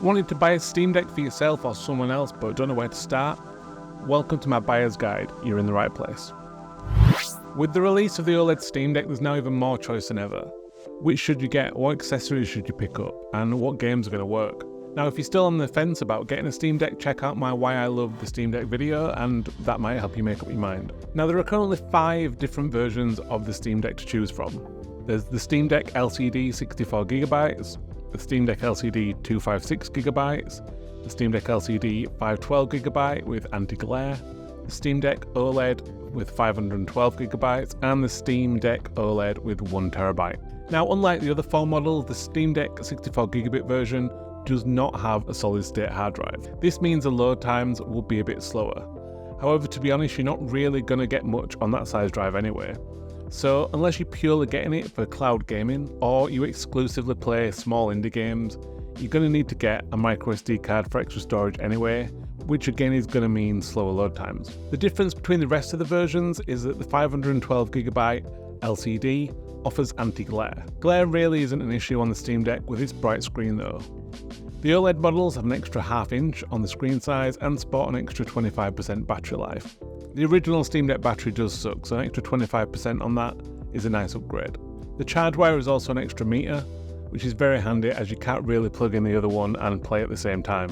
Wanted to buy a Steam Deck for yourself or someone else but don't know where to start? Welcome to my buyer's guide, you're in the right place. With the release of the OLED Steam Deck, there's now even more choice than ever. Which should you get, what accessories should you pick up, and what games are going to work? Now if you're still on the fence about getting a Steam Deck, check out my Why I Love the Steam Deck video and that might help you make up your mind. Now there are currently 5 different versions of the Steam Deck to choose from. There's the Steam Deck LCD 64GB, the Steam Deck LCD 256GB, the Steam Deck LCD 512GB with anti-glare, the Steam Deck OLED with 512GB, and the Steam Deck OLED with 1TB. Now unlike the other 4 models, the Steam Deck 64GB version does not have a solid-state hard drive. This means the load times will be a bit slower. However, to be honest, you're not really going to get much on that size drive anyway. So unless you're purely getting it for cloud gaming, or you exclusively play small indie games, you're going to need to get a microSD card for extra storage anyway, which again is going to mean slower load times. The difference between the rest of the versions is that the 512GB LCD offers anti-glare. Glare really isn't an issue on the Steam Deck with its bright screen though. The OLED models have an extra ½ inch on the screen size and sport an extra 25% battery life. The original Steam Deck battery does suck, so an extra 25% on that is a nice upgrade. The charge wire is also an extra meter, which is very handy as you can't really plug in the other one and play at the same time.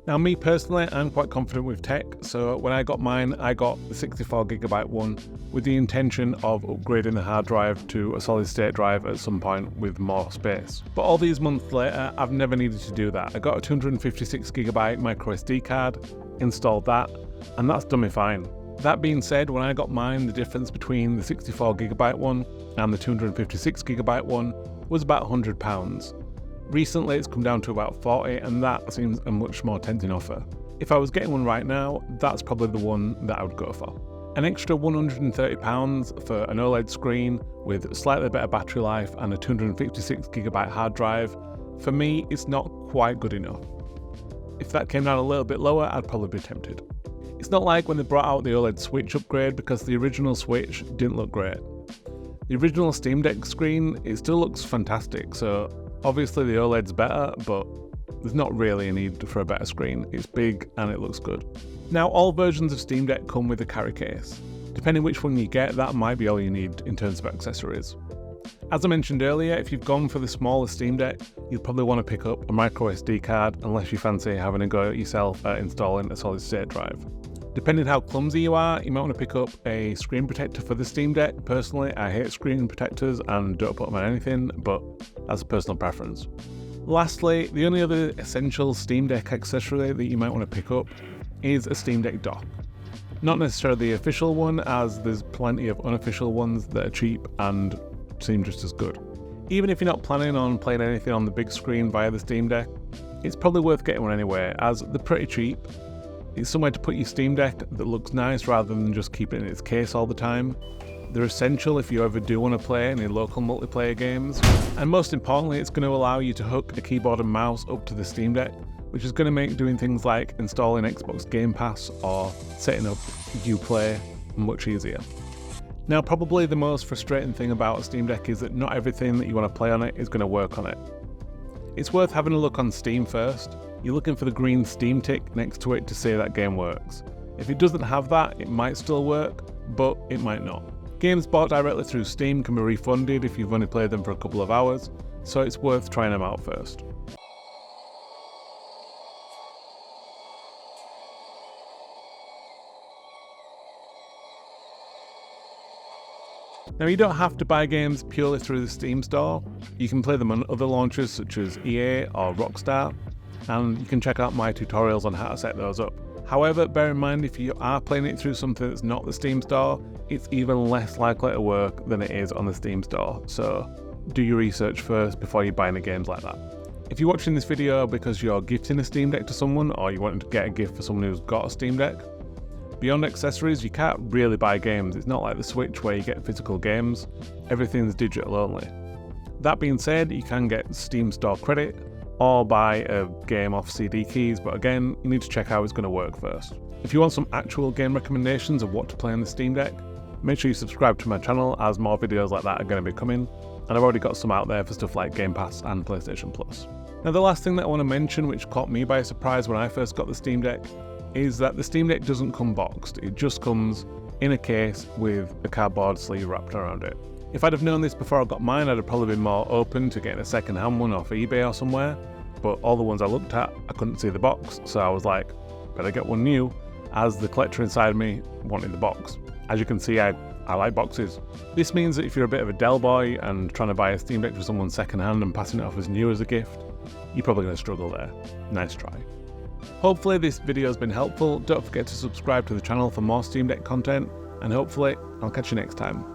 Now me personally, I'm quite confident with tech, so when I got mine, I got the 64GB one with the intention of upgrading the hard drive to a solid state drive at some point with more space. But all these months later, I've never needed to do that. I got a 256GB microSD card, installed that, and that's done me fine. That being said, when I got mine, the difference between the 64GB one and the 256GB one was about £100. Recently it's come down to about 40, and that seems a much more tempting offer. If I was getting one right now, that's probably the one that I would go for. An extra £130 for an OLED screen with slightly better battery life and a 256GB hard drive, for me it's not quite good enough. If that came down a little bit lower, I'd probably be tempted. It's not like when they brought out the OLED Switch upgrade, because the original Switch didn't look great. The original Steam Deck screen, it still looks fantastic, so obviously the OLED's better, but there's not really a need for a better screen. It's big and it looks good. Now all versions of Steam Deck come with a carry case. Depending which one you get, that might be all you need in terms of accessories. As I mentioned earlier, if you've gone for the smaller Steam Deck, you'll probably want to pick up a microSD card unless you fancy having a go at yourself at installing a solid state drive. Depending how clumsy you are, you might want to pick up a screen protector for the Steam Deck. Personally, I hate screen protectors and don't put them on anything, but that's a personal preference. Lastly, the only other essential Steam Deck accessory that you might want to pick up is a Steam Deck dock. Not necessarily the official one, as there's plenty of unofficial ones that are cheap and seem just as good. Even if you're not planning on playing anything on the big screen via the Steam Deck, it's probably worth getting one anyway, as they're pretty cheap. It's somewhere to put your Steam Deck that looks nice rather than just keep it in its case all the time. They're essential if you ever do want to play any local multiplayer games. And most importantly, it's going to allow you to hook a keyboard and mouse up to the Steam Deck, which is going to make doing things like installing Xbox Game Pass or setting up Uplay much easier. Now probably the most frustrating thing about a Steam Deck is that not everything that you want to play on it is going to work on it. It's worth having a look on Steam first. You're looking for the green Steam tick next to it to say that game works. If it doesn't have that, it might still work, but it might not. Games bought directly through Steam can be refunded if you've only played them for a couple of hours, so it's worth trying them out first. Now you don't have to buy games purely through the Steam store. You can play them on other launchers such as EA or Rockstar, and you can check out my tutorials on how to set those up. However, bear in mind if you are playing it through something that's not the Steam store, it's even less likely to work than it is on the Steam store, so do your research first before you buy any games like that. If you're watching this video because you're gifting a Steam Deck to someone or you want to get a gift for someone who's got a Steam Deck, beyond accessories you can't really buy games. It's not like the Switch where you get physical games, everything's digital only. That being said, you can get Steam store credit or buy a game off CD keys, but again, you need to check how it's going to work first. If you want some actual game recommendations of what to play on the Steam Deck, make sure you subscribe to my channel as more videos like that are going to be coming, and I've already got some out there for stuff like Game Pass and PlayStation Plus. Now the last thing that I want to mention, which caught me by surprise when I first got the Steam Deck, is that the Steam Deck doesn't come boxed. It just comes in a case with a cardboard sleeve wrapped around it. If I'd have known this before I got mine, I'd have probably been more open to getting a second-hand one off eBay or somewhere, but all the ones I looked at, I couldn't see the box, so I was like, better get one new, as the collector inside me wanted the box. As you can see, I like boxes. This means that if you're a bit of a Dell boy and trying to buy a Steam Deck for someone second-hand and passing it off as new as a gift, you're probably going to struggle there. Nice try. Hopefully this video has been helpful. Don't forget to subscribe to the channel for more Steam Deck content, and hopefully I'll catch you next time.